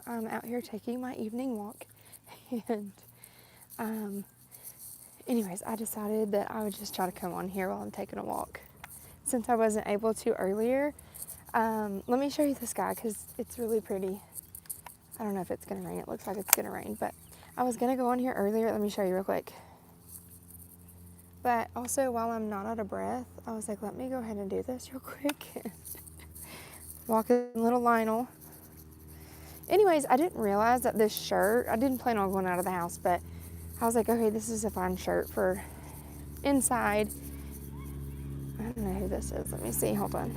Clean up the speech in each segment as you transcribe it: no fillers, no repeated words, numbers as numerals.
I'm out here taking my evening walk. And anyways, I decided that I would just try to come on here while I'm taking a walk. Since I wasn't able to earlier, let me show you the sky because it's really pretty. I don't know if it's going to rain. It looks like it's going to rain, but I was going to go on here earlier. Let me show you real quick. But also, while I'm not out of breath, I was like, let me go ahead and do this real quick. Walking little Lionel. Anyways, I didn't realize that this shirt, I didn't plan on going out of the house, but I was like, okay, this is a fine shirt for inside. I don't know who this is. Let me see. Hold on.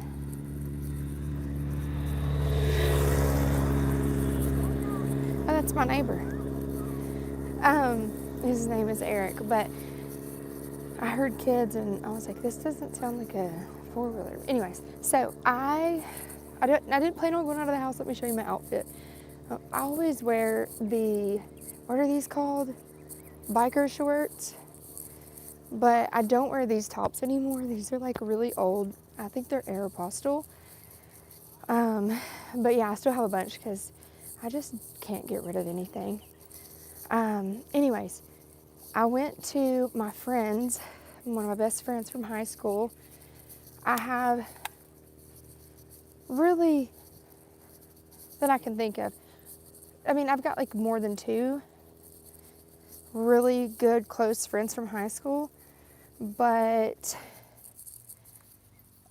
Oh, that's my neighbor. His name is Eric, but I heard kids and I was like, this doesn't sound like a four-wheeler. Anyways, so I didn't plan on going out of the house. Let me show you my outfit. I always wear what are these called? Biker shorts. But I don't wear these tops anymore. These are like really old. I think they're Aeropostale. But yeah, I still have a bunch because I just can't get rid of anything. Anyways, I went to my friend's, one of my best friends from high school. I have really, that I can think of. I mean, I've got like more than two really good close friends from high school, but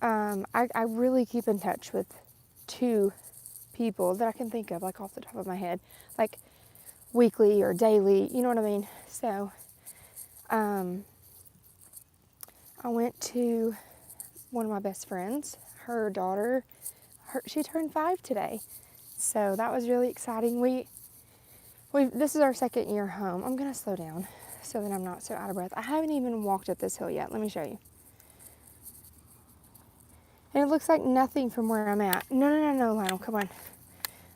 I really keep in touch with two people that I can think of, like off the top of my head, like weekly or daily, you know what I mean? So I went to one of my best friends, her daughter, she turned 5 today. So that was really exciting. This is our second year home. I'm gonna slow down so that I'm not so out of breath. I haven't even walked up this hill yet. Let me show you. And it looks like nothing from where I'm at. No, Lionel, come on.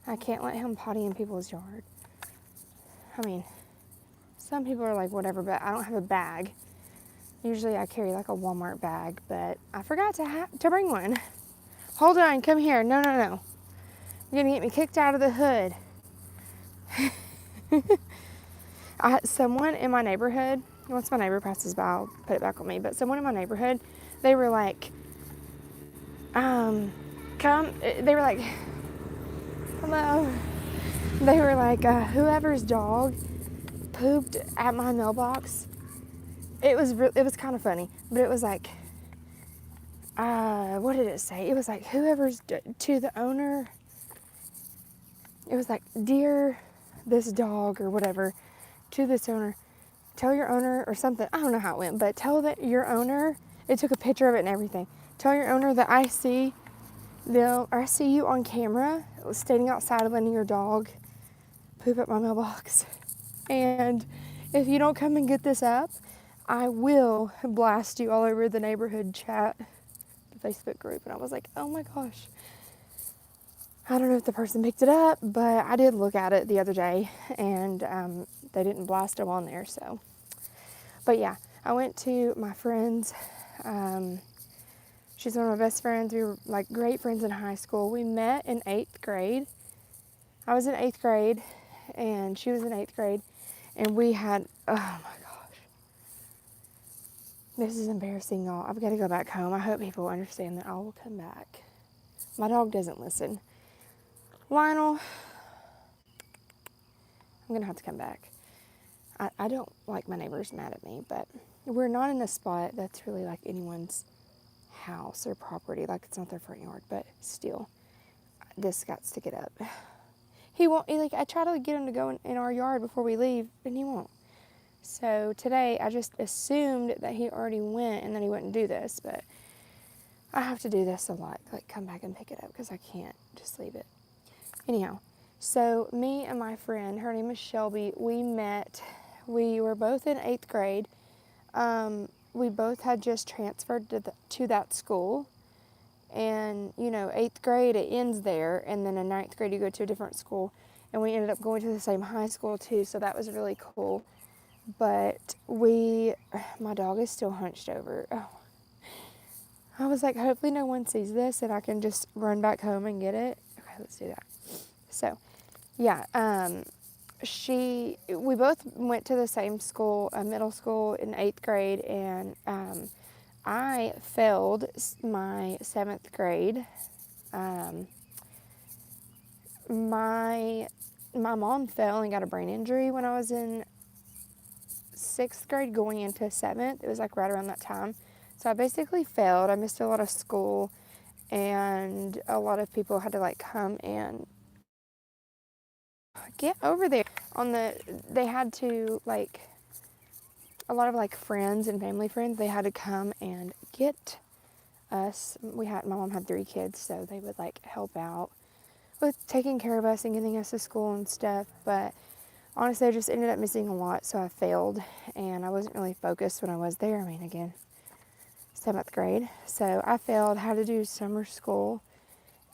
I can't let him potty in people's yard. I mean, some people are like, whatever, but I don't have a bag. Usually I carry like a Walmart bag, but I forgot to bring one. Hold on, come here. No. You're gonna get me kicked out of the hood. Someone in my neighborhood, once my neighbor passes by, I'll put it back on me, but someone in my neighborhood, they were like, they were like, hello. They were like, whoever's dog pooped at my mailbox. It was kind of funny, but it was like, what did it say? It was like, whoever's, to the owner, it was like, dear this dog or whatever, to this owner, tell your owner or something. I don't know how it went, but tell that your owner, it took a picture of it and everything. Tell your owner that I see you on camera standing outside letting your dog poop at my mailbox. And if you don't come and get this up, I will blast you all over the neighborhood chat, the Facebook group. And I was like, oh my gosh. I don't know if the person picked it up, but I did look at it the other day and they didn't blast them on there. So, but yeah, I went to my friend's. She's one of my best friends. We were like great friends in high school. We met in 8th grade. I was in 8th grade and she was in 8th grade. And we had, oh my gosh. This is embarrassing, y'all. I've got to go back home. I hope people understand that I will come back. My dog doesn't listen. Lionel, I'm going to have to come back. I don't like my neighbors mad at me, but we're not in a spot that's really like anyone's house or property. Like it's not their front yard, but still, this got to get up. He won't, I try to get him to go in our yard before we leave, and he won't. So today I just assumed that he already went and that he wouldn't do this, but I have to do this a lot, like come back and pick it up because I can't just leave it. Anyhow, so me and my friend, her name is Shelby, we met. We were both in 8th grade. We both had just transferred to that school. And, 8th grade, it ends there. And then in 9th grade, you go to a different school. And we ended up going to the same high school, too. So that was really cool. But my dog is still hunched over. Oh. I was like, hopefully no one sees this and I can just run back home and get it. Okay, let's do that. So Yeah, we both went to the same school, middle school in 8th grade, and I failed my 7th grade. Um, my my mom fell and got a brain injury when I was in 6th grade going into 7th. It was like right around that time. So I basically failed. I missed a lot of school, and a lot of people had to like come and get over there on they had to like, a lot of like friends and family friends, they had to come and get us. My mom had 3 kids, so they would like help out with taking care of us and getting us to school and stuff. But honestly, I just ended up missing a lot, so I failed, and I wasn't really focused when I was there. I mean, again, 7th grade. So I failed, had to do summer school,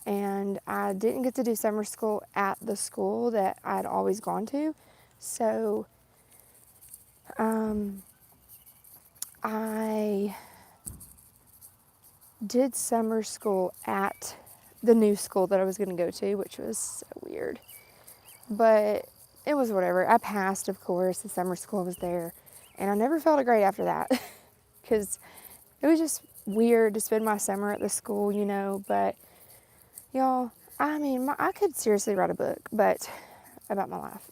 and I didn't get to do summer school at the school that I'd always gone to. So um, I did summer school at the new school that I was going to go to, which was so weird. But it was whatever. I passed, of course. The summer school was there. And I never felt a grade after that because it was just weird to spend my summer at the school, you know. But y'all, I mean, I could seriously write a book about my life.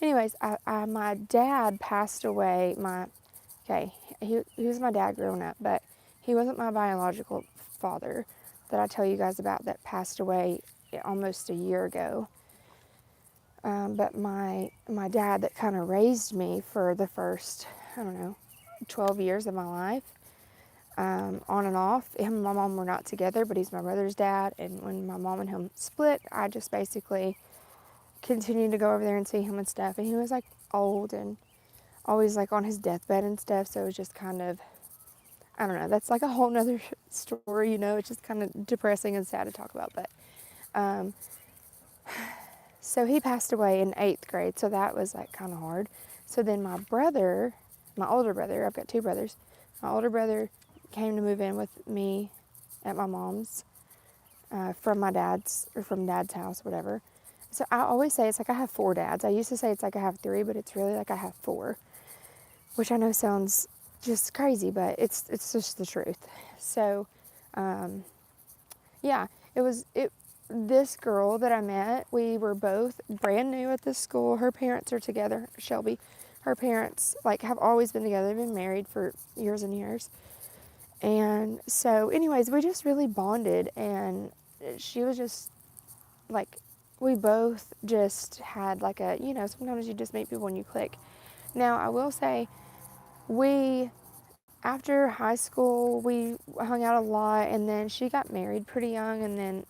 Anyways, my dad passed away. Okay, he was my dad growing up, but he wasn't my biological father that I tell you guys about that passed away almost a year ago. But my dad that kind of raised me for the first, I don't know, 12 years of my life, on and off. Him and my mom were not together, but he's my brother's dad. And when my mom and him split, I just basically continued to go over there and see him and stuff. And he was like old and always like on his deathbed and stuff. So it was just kind of, I don't know, that's like a whole nother story, you know. It's just kind of depressing and sad to talk about. But um, so he passed away in 8th grade, so that was like kind of hard. So then my older brother, I've got 2 brothers, my older brother came to move in with me at my mom's, from dad's house, whatever. So I always say it's like I have 4 dads. I used to say it's like I have 3, but it's really like I have 4, which I know sounds just crazy, but it's just the truth. So, yeah, this girl that I met, we were both brand new at this school. Her parents are together, Shelby. Her parents like have always been together. They've been married for years and years. And so anyways, we just really bonded, and she was just like, we both just had like a, you know, sometimes you just meet people and you click. Now, I will say, after high school, we hung out a lot, and then she got married pretty young, and then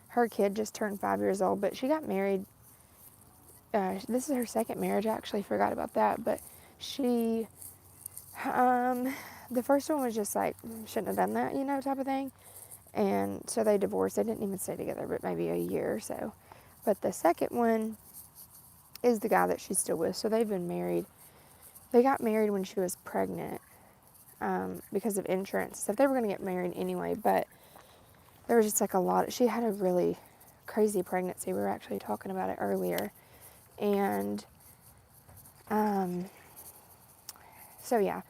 her kid just turned 5 years old, but she got married. This is her second marriage. I actually forgot about that, but she, the first one was just like, shouldn't have done that, you know, type of thing. And so they divorced. They didn't even stay together, but maybe a year or so. But the second one is the guy that she's still with. So they've been married. They got married when she was pregnant, because of insurance. So they were going to get married anyway, but there was just like a lot. She had a really crazy pregnancy. We were actually talking about it earlier. And so yeah,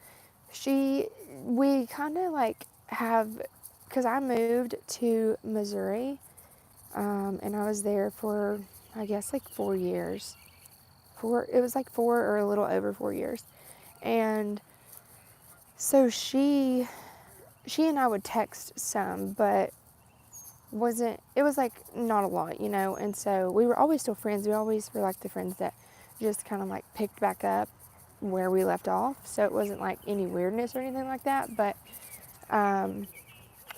we kind of like have, because I moved to Missouri, and I was there for, I guess, like 4 years. It was like 4 or a little over 4 years. And so she and I would text some, but it was like not a lot, you know. And so we were always still friends. We always were like the friends that just kind of like picked back up where we left off. So it wasn't like any weirdness or anything like that. But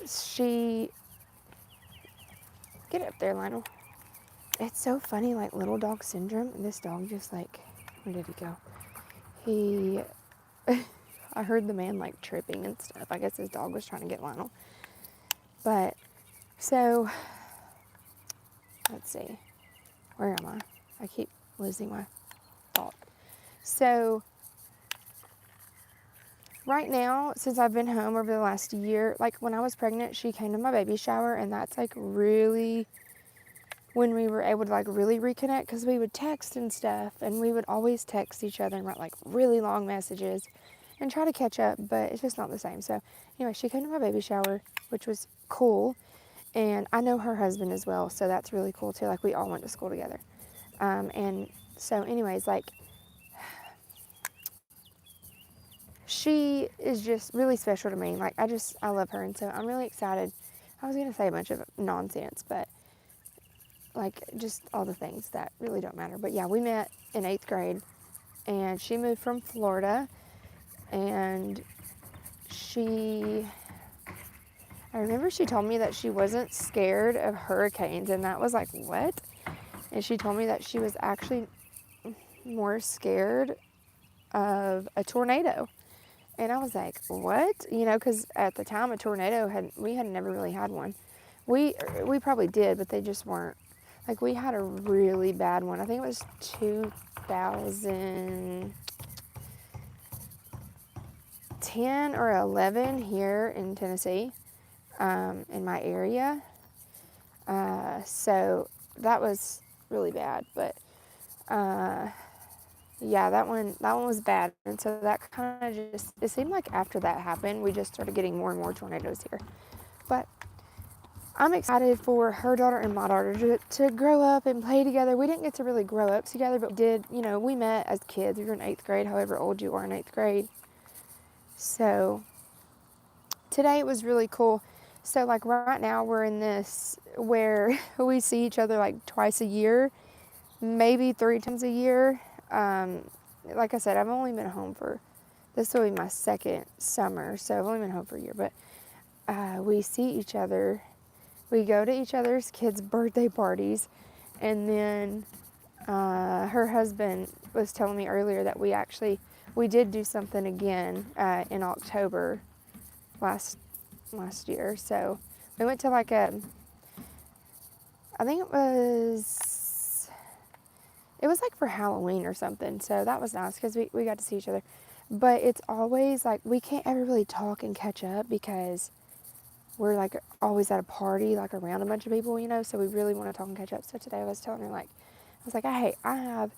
she, get up there, Lionel. It's so funny, like little dog syndrome. This dog just like, where did he go? I heard the man like tripping and stuff. I guess his dog was trying to get Lionel. But so, let's see. Where am I? I keep losing my thought. So, right now, since I've been home over the last year, like when I was pregnant, she came to my baby shower, and that's like really when we were able to like really reconnect, because we would text and stuff, and we would always text each other and write like really long messages and try to catch up, but it's just not the same. So anyway, she came to my baby shower, which was cool, and I know her husband as well, so that's really cool too. Like we all went to school together, and so anyways, like she is just really special to me. Like I love her, and so I'm really excited. I was gonna say a bunch of nonsense, but like just all the things that really don't matter. But yeah, we met in 8th grade, and she moved from Florida, and she, I remember she told me that she wasn't scared of hurricanes, and that was like, what? And she told me that she was actually more scared of a tornado. And I was like, what? You know, because at the time we had never really had one. We probably did, but they just weren't. Like we had a really bad one. I think it was 2010 or 11 here in Tennessee, in my area. So that was really bad. But yeah, that one was bad. And so that kind of just, it seemed like after that happened, we just started getting more and more tornadoes here. But I'm excited for her daughter and my daughter to grow up and play together. We didn't get to really grow up together, but we did, you know, we met as kids. We were in 8th grade, however old you are in 8th grade. So today it was really cool. So like right now we're in this where we see each other like twice a year, maybe 3 times a year. Like I said, I've only been home for, this will be my second summer, so I've only been home for a year, but we see each other. We go to each other's kids' birthday parties, and then her husband was telling me earlier that we did do something again in October last year. So we went to like I think it was like for Halloween or something. So that was nice because we got to see each other. But it's always like we can't ever really talk and catch up because we're like always at a party, like around a bunch of people, you know, so we really want to talk and catch up. So today I was telling her, like, I was like, hey, I have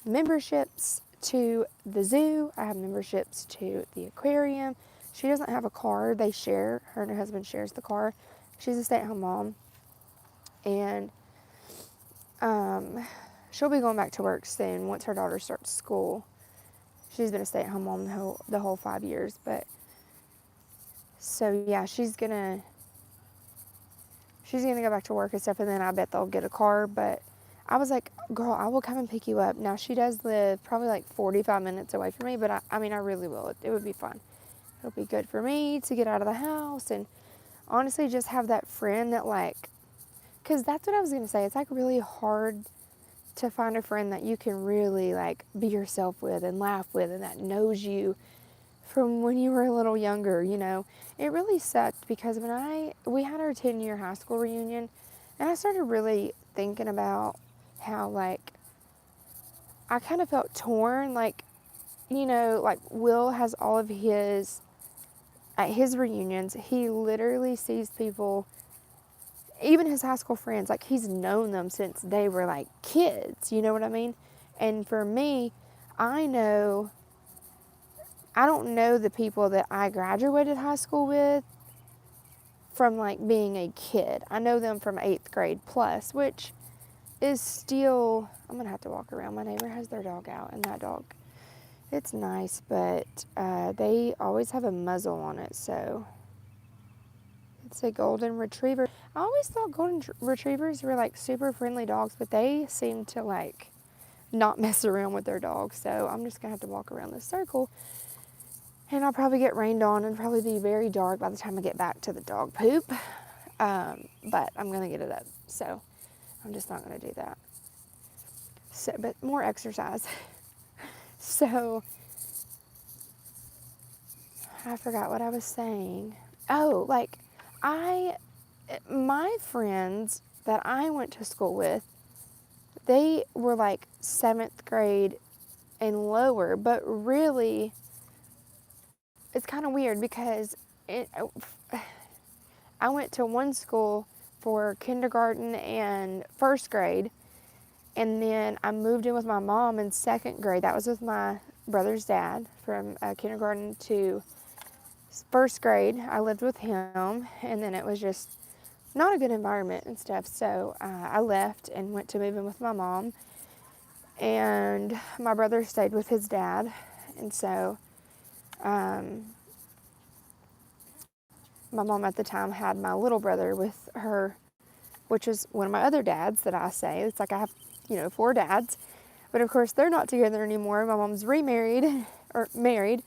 memberships to the zoo, I have memberships to the aquarium. She doesn't have a car, they share, her and her husband shares the car. She's a stay-at-home mom, and she'll be going back to work soon once her daughter starts school. She's been a stay-at-home mom the whole 5 years, but so yeah, she's gonna go back to work and stuff, and then I bet they'll get a car. But I was like, girl, I will come and pick you up. Now, she does live probably like 45 minutes away from me, but I mean, I really will. It would be fun. It'll be good for me to get out of the house and honestly just have that friend that like, because that's what I was going to say. It's like really hard to find a friend that you can really like be yourself with and laugh with and that knows you from when you were a little younger, you know. It really sucked because we had our 10-year high school reunion, and I started really thinking about how like I kind of felt torn, like, you know, like Will has all of his, at his reunions, he literally sees people, even his high school friends, like he's known them since they were like kids, you know what I mean? And for me, I don't know the people that I graduated high school with from like being a kid. I know them from 8th grade plus, which is still, I'm gonna have to walk around. My neighbor has their dog out, and that dog, it's nice, but they always have a muzzle on it, so it's a golden retriever. I always thought golden retrievers were like super friendly dogs, but they seem to like not mess around with their dogs, so I'm just gonna have to walk around this circle. And I'll probably get rained on and probably be very dark by the time I get back to the dog poop. But I'm going to get it up. So I'm just not going to do that. So, but more exercise. So I forgot what I was saying. Oh, like my friends that I went to school with, they were like 7th grade and lower, but really it's kind of weird because I went to one school for kindergarten and first grade. And then I moved in with my mom in second grade. That was with my brother's dad from kindergarten to first grade. I lived with him, and then it was just not a good environment and stuff. So I left and went to move in with my mom. And my brother stayed with his dad. And so my mom at the time had my little brother with her, which is one of my other dads that I say. It's like I have, 4 dads. But of course, they're not together anymore. My mom's remarried, or married,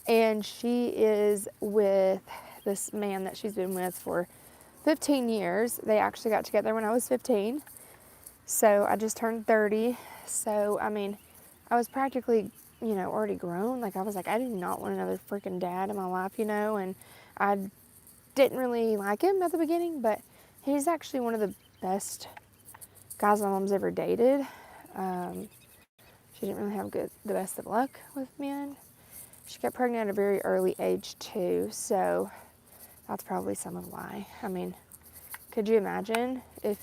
and she is with this man that she's been with for 15 years. They actually got together when I was 15. So I just turned 30. So, I mean, I was practically, already grown. Like, I was like, I do not want another freaking dad in my life, and I didn't really like him at the beginning, but he's actually one of the best guys my mom's ever dated. She didn't really have the best of luck with men. She got pregnant at a very early age too, so that's probably some of why. I mean, could you imagine if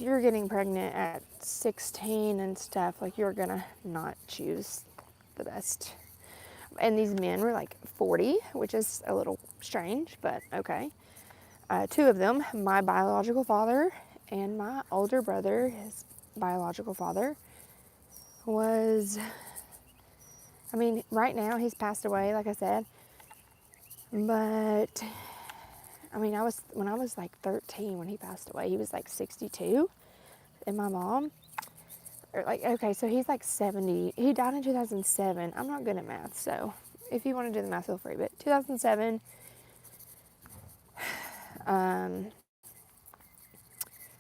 you're getting pregnant at 16 and stuff, like, you're gonna not choose the best. And these men were like 40, which is a little strange, but okay. 2 of them, my biological father and my older brother, his biological father, was, right now he's passed away, like I said, but, when I was like 13 when he passed away, he was like 62, and my mom, so he's like 70, he died in 2007, I'm not good at math, so if you want to do the math, feel free, but 2007,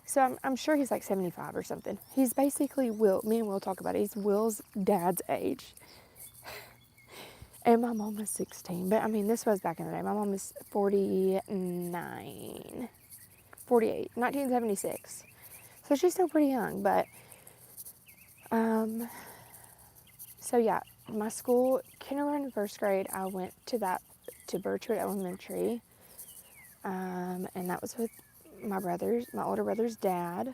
so I'm sure he's like 75 or something. He's basically me and Will talk about it, he's Will's dad's age. And my mom was 16, but this was back in the day. My mom was 48, 1976. So she's still pretty young, but, so yeah, my school, kindergarten and first grade, I went to Birchwood Elementary, and that was with my older brother's dad,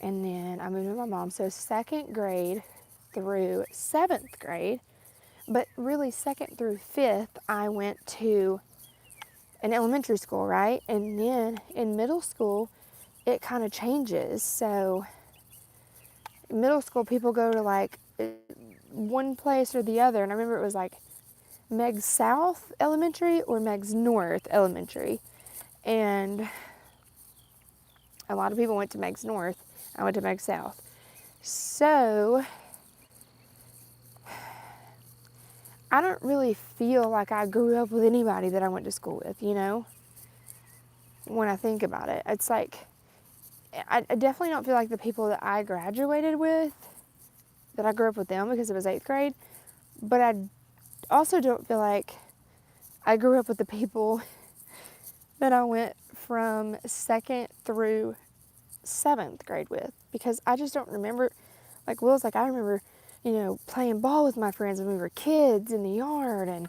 and then I moved with my mom. So second grade through 7th grade, but really 2nd through 5th, I went to an elementary school, right? And then in middle school, it kind of changes. So in middle school, people go to like one place or the other, and I remember it was like Meigs South Elementary or Meigs North Elementary, and a lot of people went to Meigs North. I went to Meigs South. So I don't really feel like I grew up with anybody that I went to school with, when I think about it. It's like, I definitely don't feel like the people that I graduated with, that I grew up with them because it was 8th grade, but I also don't feel like I grew up with the people that I went from 2nd through 7th grade with, because I just don't remember. Like Will's like, I remember, playing ball with my friends when we were kids in the yard, and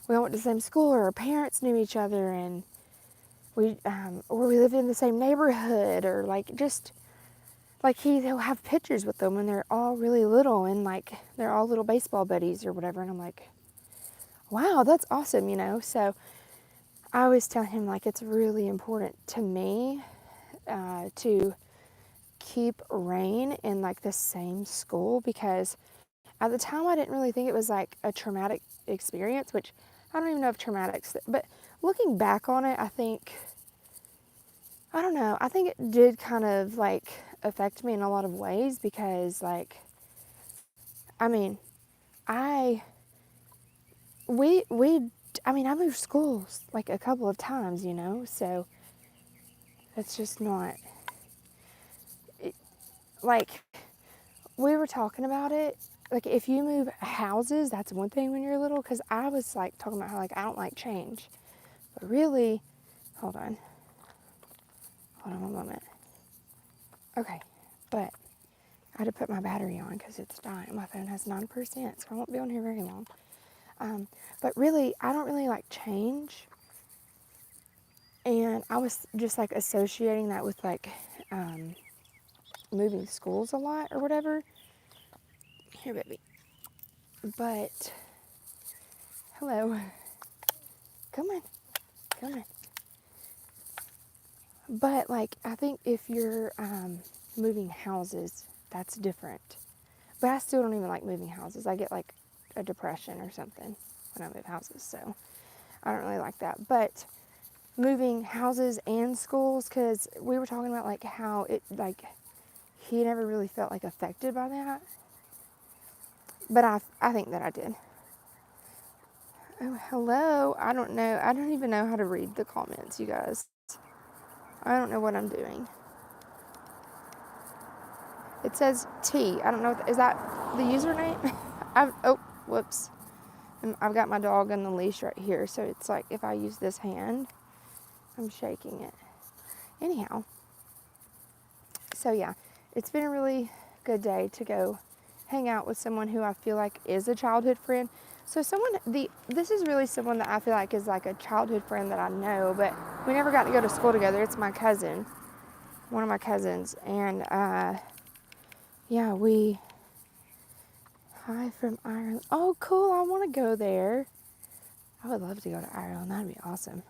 we all went to the same school, or our parents knew each other, and or we lived in the same neighborhood, or he'll have pictures with them when they're all really little, and like they're all little baseball buddies or whatever, and I'm like, wow, that's awesome, So I always tell him, like, it's really important to me to keep Rain in like the same school, because at the time I didn't really think it was like a traumatic experience, which I don't even know if traumatic's, but looking back on it, I think it did kind of like affect me in a lot of ways, because like, I moved schools like a couple of times, so it's just not, like, we were talking about it, like, if you move houses, that's one thing when you're little, because I was like talking about how like I don't like change, but really, hold on one moment. Okay, but I had to put my battery on because it's dying. My phone has 9%, so I won't be on here very long. But really, I don't really like change. And I was just like associating that with like moving schools a lot or whatever. Here, baby. But, hello. Come on. Come on. But like, I think if you're moving houses, that's different. But I still don't even like moving houses. I get like a depression or something when I move houses. So I don't really like that. But moving houses and schools, because we were talking about like how it, like, he never really felt like affected by that. But I think that I did. Oh, hello. I don't know. I don't even know how to read the comments, you guys. I don't know what I'm doing. It says T. I don't know. Is that the username? Oh, whoops. I've got my dog on the leash right here. So it's like if I use this hand, I'm shaking it. Anyhow. So yeah, it's been a really good day to go hang out with someone who I feel like is a childhood friend. So this is really someone that I feel like is like a childhood friend that I know, but we never got to go to school together. It's my cousin, one of my cousins. And yeah, hi from Ireland. Oh, cool. I want to go there. I would love to go to Ireland. That'd be awesome.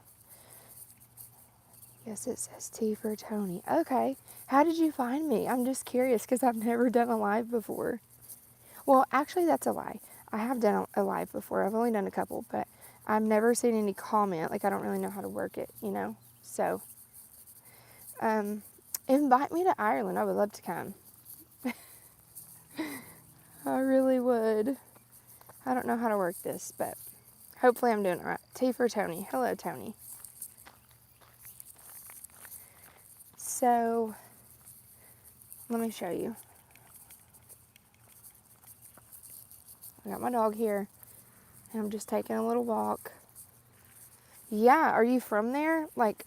Yes, it says T for Tony. Okay. How did you find me? I'm just curious because I've never done a live before. Well, actually, that's a lie. I have done a live before. I've only done a couple, but I've never seen any comment. Like, I don't really know how to work it, you know? So, invite me to Ireland. I would love to come. I really would. I don't know how to work this, but hopefully I'm doing it right. T for Tony. Hello, Tony. So, let me show you. I got my dog here, and I'm just taking a little walk. Yeah, are you from there? Like,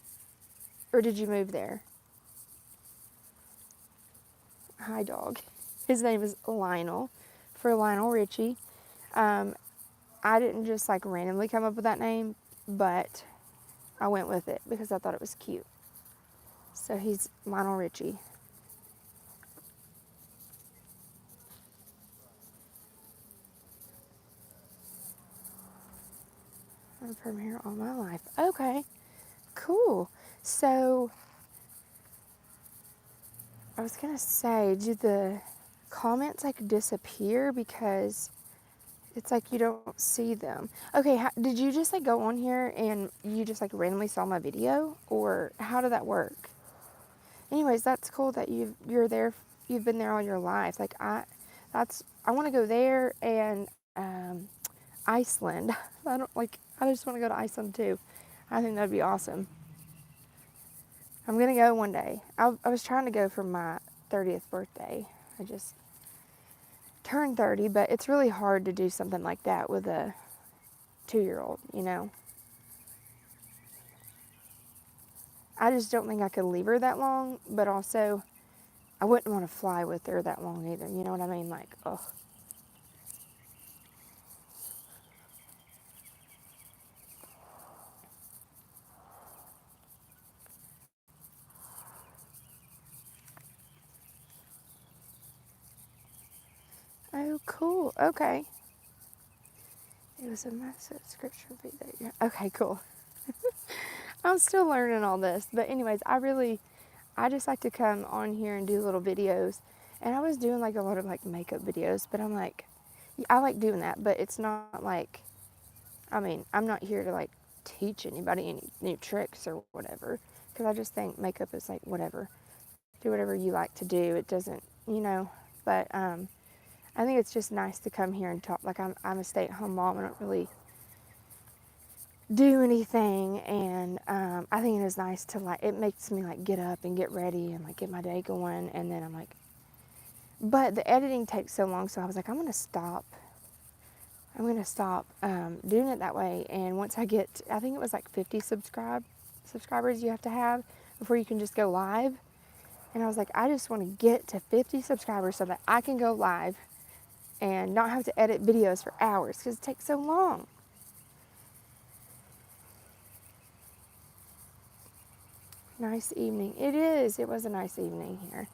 or did you move there? Hi, dog. His name is Lionel, for Lionel Richie. I didn't just like randomly come up with that name, but I went with it because I thought it was cute. So he's Lionel Richie. I'm from here all my life. Okay, cool. So I was gonna say, do the comments like disappear because it's like you don't see them? Okay, did you just like go on here and you just like randomly saw my video, or how did that work? Anyways, that's cool that you're there. You've been there all your life. Like I want to go there and Iceland. I don't like. I just want to go to Iceland too. I think that'd be awesome. I'm gonna go one day. I was trying to go for my 30th birthday. I just turned 30, but it's really hard to do something like that with a 2-year-old. You know. I just don't think I could leave her that long, but also I wouldn't want to fly with her that long either. You know what I mean? Like, oh. Oh, cool. Okay. It was a massive subscription fee that year. Okay, cool. I'm still learning all this. But anyways, I just like to come on here and do little videos. And I was doing like a lot of like makeup videos, but I'm like, I like doing that, but it's not like, I mean, I'm not here to like teach anybody any new tricks or whatever. Because I just think makeup is like whatever. Do whatever you like to do. It doesn't, you know. But I think it's just nice to come here and talk. Like I'm a stay-at-home mom. I don't really do anything, and I think it is nice to like. It makes me like get up and get ready and like get my day going, and then I'm like. But the editing takes so long, so I was like, I'm gonna stop. I'm gonna stop doing it that way. And once I get, I think it was like 50 subscribers you have to have before you can just go live. And I was like, I just want to get to 50 subscribers so that I can go live and not have to edit videos for hours because it takes so long. Nice evening. It is. It was a nice evening here.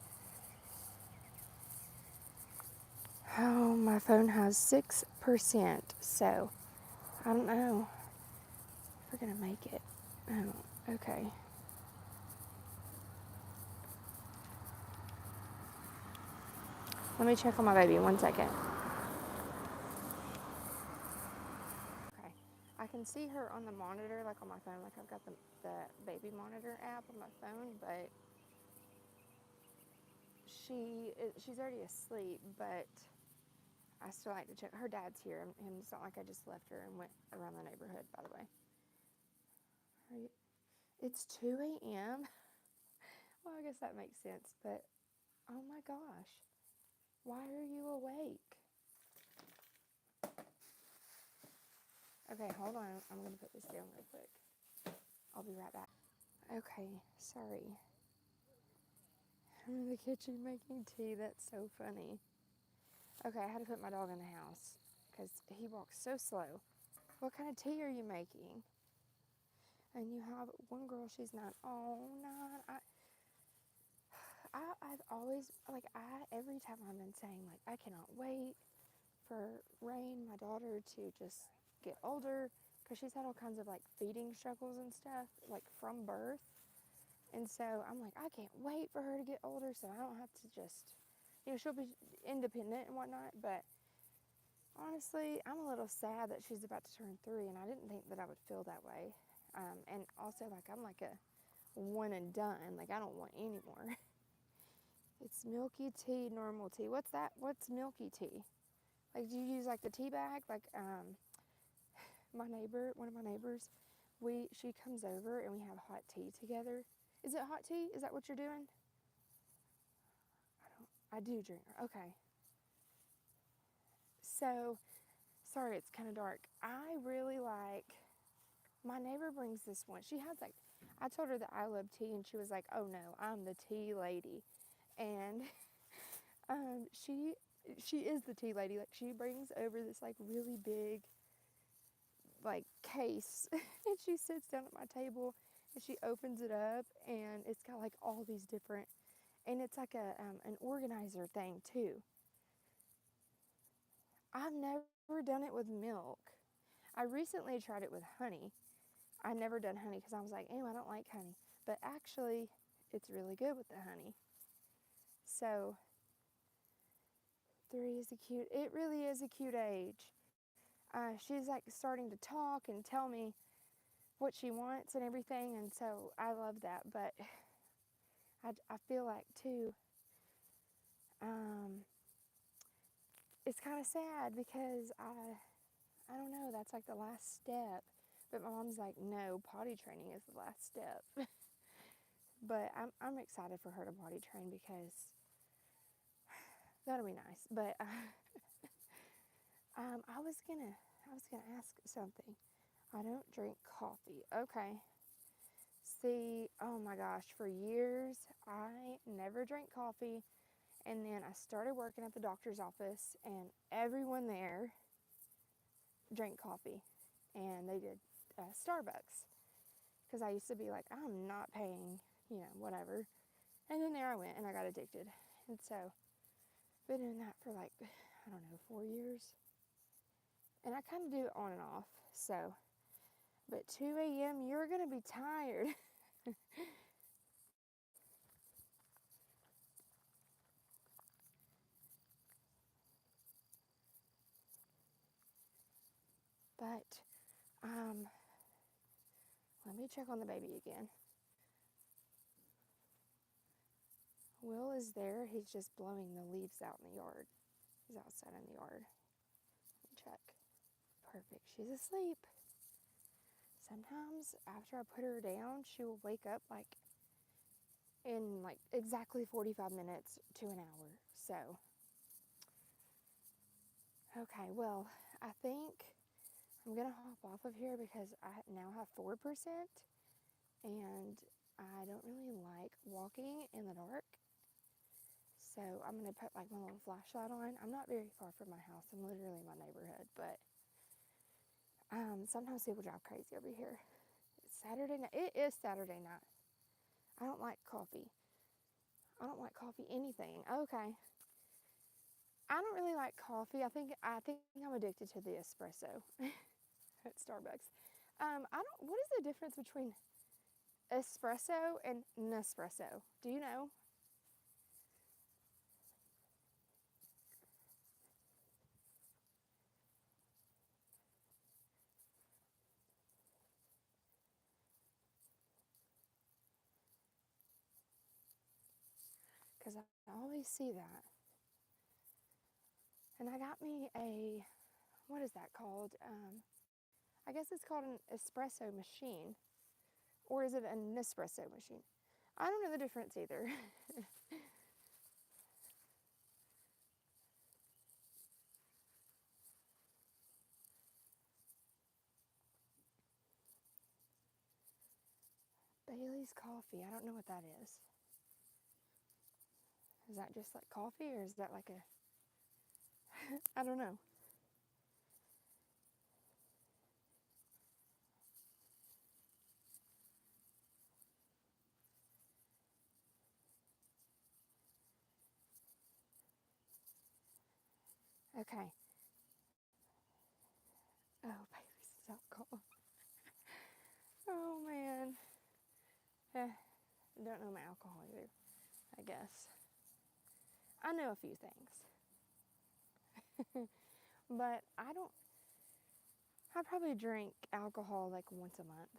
Oh, my phone has 6%, so I don't know if we're gonna make it. Oh, okay. Let me check on my baby. 1 second. Okay. I can see her on the monitor, like on my phone. Like I've got the baby monitor app on my phone, but she's already asleep. But I still like to check. Her dad's here, and it's not like I just left her and went around the neighborhood. By the way, it's 2 a.m. Well, I guess that makes sense. But oh my gosh, why are you awake? Okay, hold on. I'm gonna put this down real quick. I'll be right back. Okay, sorry. I'm in the kitchen making tea. That's so funny. Okay, I had to put my dog in the house because he walks so slow. What kind of tea are you making? And you have one girl, she's 9. Oh, 9. I've always, like, every time I've been saying, like, I cannot wait for Rain, my daughter, to just get older because she's had all kinds of, like, feeding struggles and stuff, like, from birth. And so I'm like, I can't wait for her to get older so I don't have to just, she'll be independent and whatnot. But honestly, I'm a little sad that she's about to turn 3, and I didn't think that I would feel that way. And also, like, I'm like a one and done. Like, I don't want any more. It's milky tea, normal tea. What's that? What's milky tea? Like, do you use, like, the tea bag? Like, my neighbor, one of my neighbors, she comes over and we have hot tea together. Is it hot tea? Is that what you're doing? I do drink. Okay. So, sorry, it's kind of dark. I really like, my neighbor brings this one. She has like, I told her that I love tea, and she was like, oh no, I'm the tea lady. And she is the tea lady. Like, she brings over this like really big like case and she sits down at my table and she opens it up, and it's got like all these different, and it's like an organizer thing too. I've never done it with milk. I recently tried it with honey. I never done honey because I was like, ew, I don't like honey. But actually, it's really good with the honey. So 3 is a cute, it really is a cute age. She's like starting to talk and tell me what she wants and everything, and so I love that. But I feel like too, um, it's kind of sad because I don't know, that's like the last step. But my mom's like, no, potty training is the last step. But I'm excited for her to potty train because that'll be nice. But I was gonna ask something. I don't drink coffee. Okay. See, oh my gosh, for years I never drank coffee, and then I started working at the doctor's office, and everyone there drank coffee, and they did Starbucks, because I used to be like, I'm not paying, whatever. And then there I went, and I got addicted, and so been doing that for like, I don't know, 4 years, and I kind of do it on and off. So, but 2 a.m. you're gonna be tired. But let me check on the baby again. Will is there. He's just blowing the leaves out in the yard. He's outside in the yard. Let me check. Perfect. She's asleep. Sometimes after I put her down, she will wake up like in like exactly 45 minutes to an hour. So, okay, well, I think I'm gonna hop off of here because I now have 4%, and I don't really like walking in the dark. So I'm gonna put like my little flashlight on. I'm not very far from my house. I'm literally in my neighborhood, but sometimes people drive crazy over here. It's Saturday night. It is Saturday night. I don't like coffee. I don't like coffee anything. Okay. I don't really like coffee. I think I'm addicted to the espresso at Starbucks. I don't. What is the difference between espresso and Nespresso? Do you know? Because I always see that. And I got me a, what is that called? I guess it's called an espresso machine. Or is it a Nespresso machine? I don't know the difference either. Bailey's coffee. I don't know what that is. Is that just like coffee or is that like a, I don't know. Okay. Oh, Bailey's is alcohol. Oh man. Eh, don't know my alcohol either, I guess. I know a few things. But I probably drink alcohol like once a month.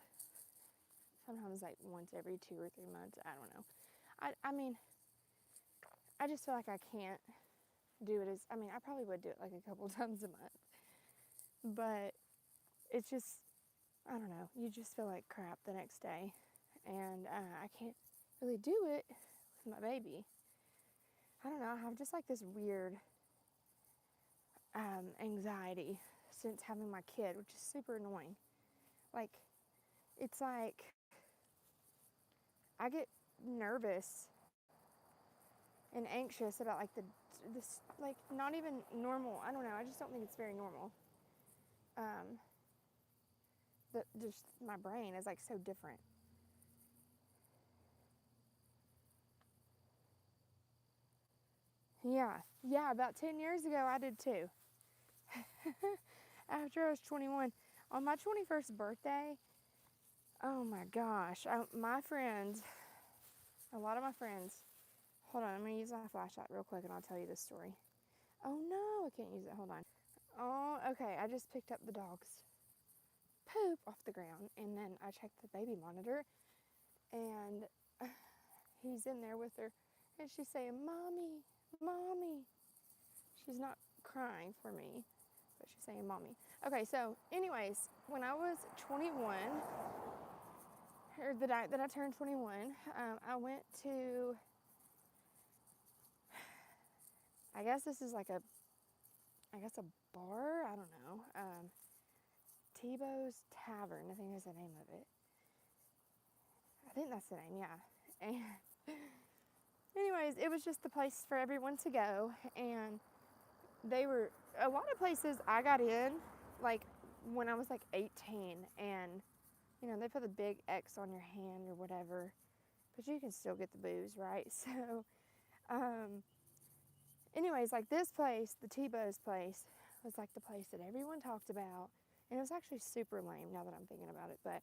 Sometimes like once every 2 or 3 months. I don't know. I mean, I just feel like I can't do it as, I mean, I probably would do it like a couple times a month. But it's just, I don't know. You just feel like crap the next day. And I can't really do it with my baby. I don't know. I have just like this weird anxiety since having my kid, which is super annoying. Like, it's like I get nervous and anxious about like this like not even normal. I don't know. I just don't think it's very normal. Um, that just my brain is like so different. Yeah. About 10 years ago, I did too. After I was 21, on my 21st birthday. Oh my gosh, my friends, a lot of my friends. Hold on, I'm gonna use my flashlight real quick, and I'll tell you this story. Oh no, I can't use it. Hold on. Oh, okay. I just picked up the dog's poop off the ground, and then I checked the baby monitor, and he's in there with her, and she's saying, "Mommy, mommy." She's not crying for me, but she's saying, "Mommy." Okay, so, anyways, when I was 21, or the night that I turned 21, I went to, I guess this is like a bar. I don't know. Tebow's Tavern, I think is the name of it. I think that's the name, yeah. And anyways, it was just the place for everyone to go. And they were, a lot of places I got in, like when I was like 18. And, they put a big X on your hand or whatever. But you can still get the booze, right? So, anyways, like this place, the Tebow's place, was like the place that everyone talked about. And it was actually super lame now that I'm thinking about it. But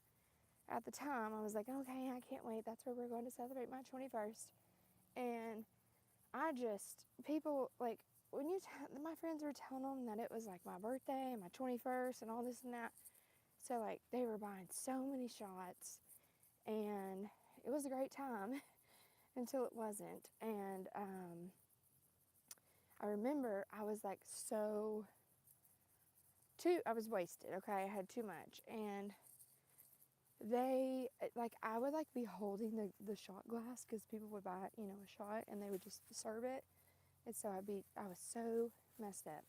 at the time, I was like, okay, I can't wait. That's where we're going to celebrate my 21st. And people, like, when my friends were telling them that it was like my birthday and my 21st and all this and that. So, like, they were buying so many shots. And it was a great time until it wasn't. And I remember I was like I was wasted, okay? I had too much. And I would like be holding the shot glass because people would buy, a shot and they would just serve it. And so I was so messed up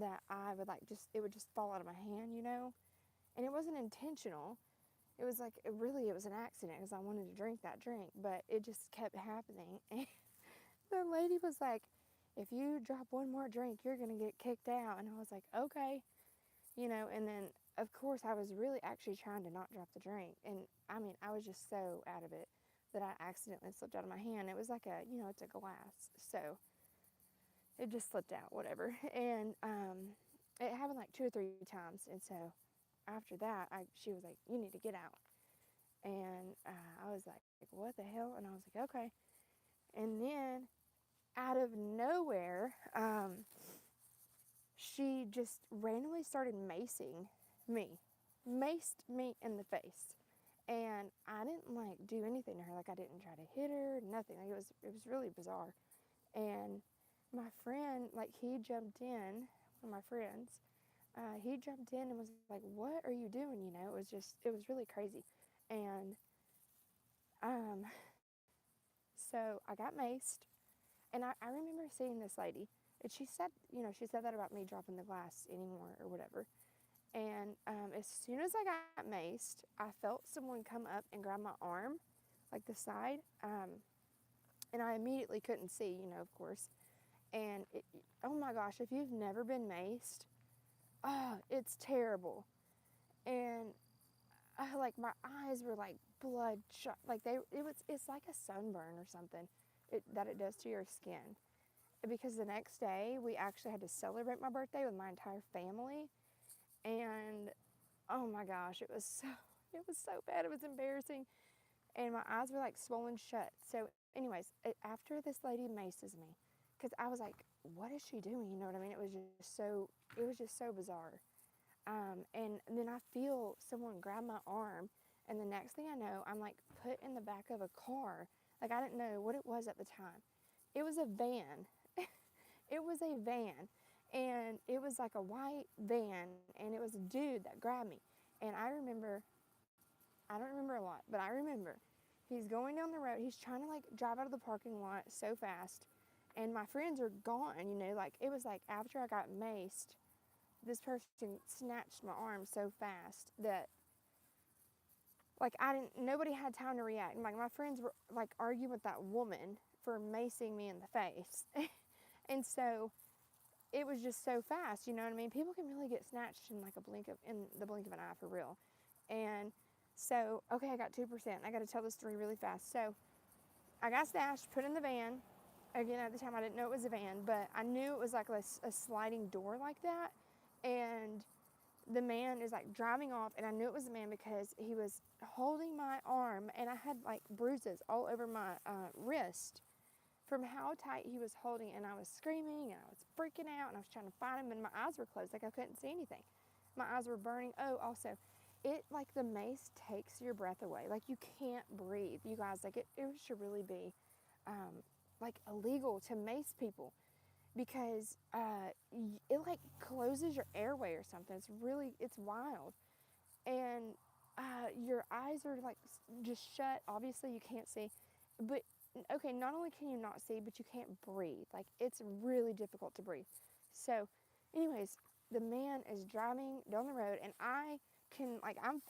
that I would it would just fall out of my hand, and it wasn't intentional. It was like, it was an accident because I wanted to drink that drink, but it just kept happening. And the lady was like, if you drop one more drink, you're going to get kicked out. And I was like, okay. And then of course I was really actually trying to not drop the drink. And I mean, I was just so out of it. that I accidentally slipped out of my hand. It was like it's a glass. So it just slipped out, whatever. And it happened like 2 or 3 times. And so after that, she was like, you need to get out. And I was like, what the hell? And I was like, okay. And then out of nowhere, she just randomly started maced me in the face. And I didn't like do anything to her. Like I didn't try to hit her, nothing. Like it was really bizarre. And my friend, like he jumped in, one of my friends, he jumped in and was like, what are you doing? It was really crazy. And um, so I got maced. And I remember seeing this lady, and she said that about me dropping the glass anymore or whatever. And as soon as I got maced, I felt someone come up and grab my arm, like the side, and I immediately couldn't see, of course. And oh my gosh, if you've never been maced, it's terrible. And like my eyes were like bloodshot, like it's like a sunburn or something, that it does to your skin. Because the next day we actually had to celebrate my birthday with my entire family, and oh my gosh, it was so bad. It was embarrassing, and my eyes were like swollen shut. So, anyways, after this lady maces me, because I was like, what is she doing? You know what I mean? It was just so bizarre. And then I feel someone grab my arm, and the next thing I know, I'm like put in the back of a car. Like I didn't know what it was at the time. It was a van. It was a van, and it was like a white van, and it was a dude that grabbed me. And I don't remember a lot, but I remember he's going down the road. He's trying to like drive out of the parking lot so fast, and my friends are gone. Like it was like after I got maced, this person snatched my arm so fast that like nobody had time to react. And like my friends were like arguing with that woman for macing me in the face. And so it was just so fast, you know what I mean? People can really get snatched in the blink of an eye, for real. And so, okay, I got 2%. I got to tell this story really fast. So I got snatched, put in the van. Again, at the time I didn't know it was a van, but I knew it was like a sliding door like that. And the man is like driving off, and I knew it was a man because he was holding my arm, and I had like bruises all over my wrist from how tight he was holding it. And I was screaming and I was freaking out, and I was trying to find him, and my eyes were closed, like I couldn't see anything. My eyes were burning. Oh, also, it like the mace takes your breath away. Like you can't breathe. You guys, like it should really be like illegal to mace people, because it like closes your airway or something. It's wild. And your eyes are like just shut. Obviously you can't see, but okay, not only can you not see, but you can't breathe. Like it's really difficult to breathe. So anyways, the man is driving down the road, and I'm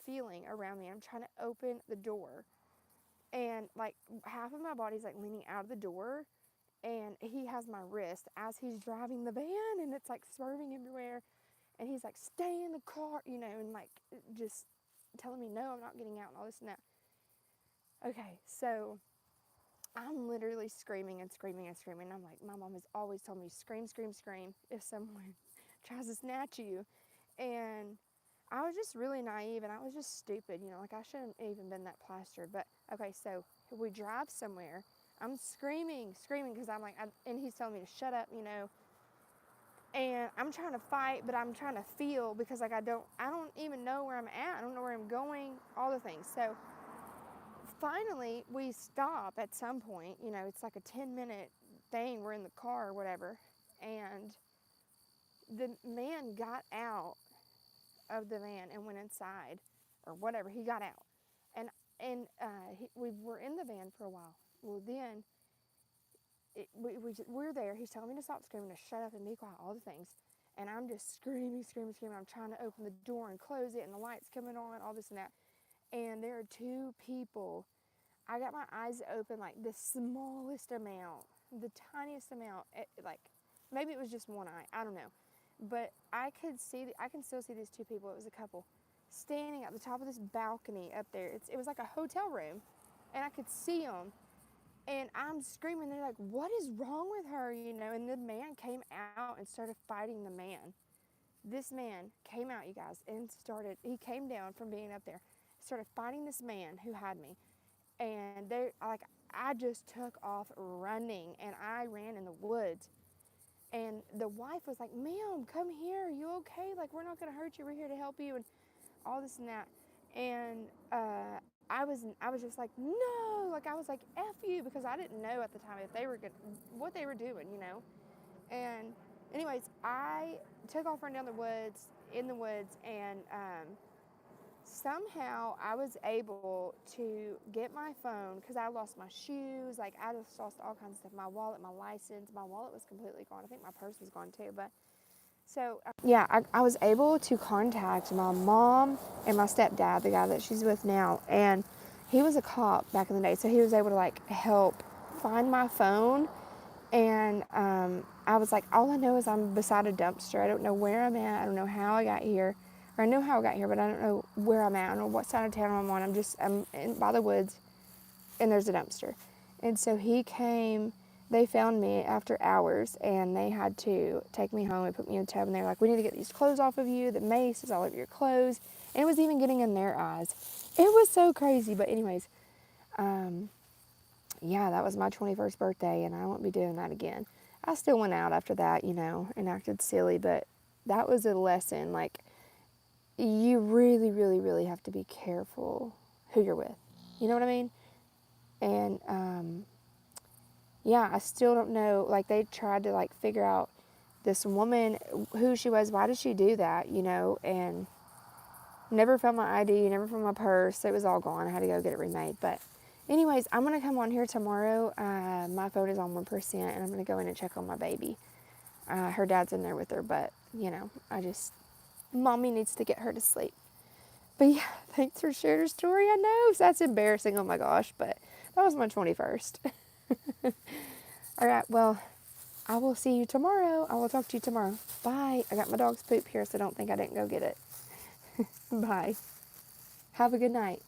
feeling around me. I'm trying to open the door, and like half of my body's like leaning out of the door, and he has my wrist as he's driving the van, and it's like swerving everywhere, and he's like, stay in the car, and like just telling me, no, I'm not getting out, and all this and that. Okay, so I'm literally screaming and screaming and screaming. I'm like, my mom has always told me, scream, scream, scream if someone tries to snatch you. And I was just really naive, and I was just stupid, like I shouldn't even been that plastered. But okay, so we drive somewhere. I'm screaming, screaming, because I'm like, and he's telling me to shut up, and I'm trying to fight, but I'm trying to feel, because like I don't even know where I'm at. I don't know where I'm going, all the things. So finally we stop at some point, it's like a 10-minute thing. We're in the car or whatever, and the man got out of the van and went inside or whatever. He got out, and we were in the van for a while. Well, then we're there. He's telling me to stop screaming, to shut up and be quiet, all the things. And I'm just screaming, screaming, screaming. I'm trying to open the door and close it, and the lights coming on, all this and that. And there are two people. I got my eyes open like the smallest amount, the tiniest amount. Like maybe it was just one eye. I don't know. But I can still see these two people. It was a couple standing at the top of this balcony up there. It was like a hotel room. and I could see them. And I'm screaming. They're like, "What is wrong with her?" And the man came out and started fighting the man. This man came out, you guys, and he came down from being up there, started fighting this man who had me. And I just took off running, and I ran in the woods. And the wife was like, "Ma'am, come here. Are you okay? Like, we're not going to hurt you. We're here to help you," and all this and that. And I was just like, "No!" Like, I was like, "F you," because I didn't know at the time if they were what they were doing. And anyways, I took off running down in the woods, and somehow I was able to get my phone because I lost my shoes. Like, I just lost all kinds of stuff. My wallet, my license. My wallet was completely gone. I think my purse was gone too. But so, yeah, I was able to contact my mom and my stepdad, the guy that she's with now. And he was a cop back in the day. So he was able to, like, help find my phone. And I was like, all I know is I'm beside a dumpster. I don't know where I'm at. I don't know how I got here. Or I know how I got here, but I don't know where I'm at. I don't know what side of town I'm on. I'm by the woods, and there's a dumpster. And so he came. They found me after hours, and they had to take me home and put me in a tub. And they were like, "We need to get these clothes off of you. The mace is all over your clothes." And it was even getting in their eyes. It was so crazy. But anyways, yeah, that was my 21st birthday, and I won't be doing that again. I still went out after that, and acted silly, but that was a lesson. Like, you really, really, really have to be careful who you're with. You know what I mean? And, yeah, I still don't know. Like, they tried to, like, figure out this woman, who she was, why did she do that, and never found my ID, never found my purse. It was all gone. I had to go get it remade, but anyways, I'm going to come on here tomorrow. My phone is on 1%, and I'm going to go in and check on my baby. Her dad's in there with her, but, Mommy needs to get her to sleep. But yeah, thanks for sharing your story. I know, that's embarrassing. Oh my gosh, but that was my 21st. All right, well, I will see you tomorrow. I will talk to you tomorrow. Bye. I got my dog's poop here, so don't think I didn't go get it. Bye. Have a good night.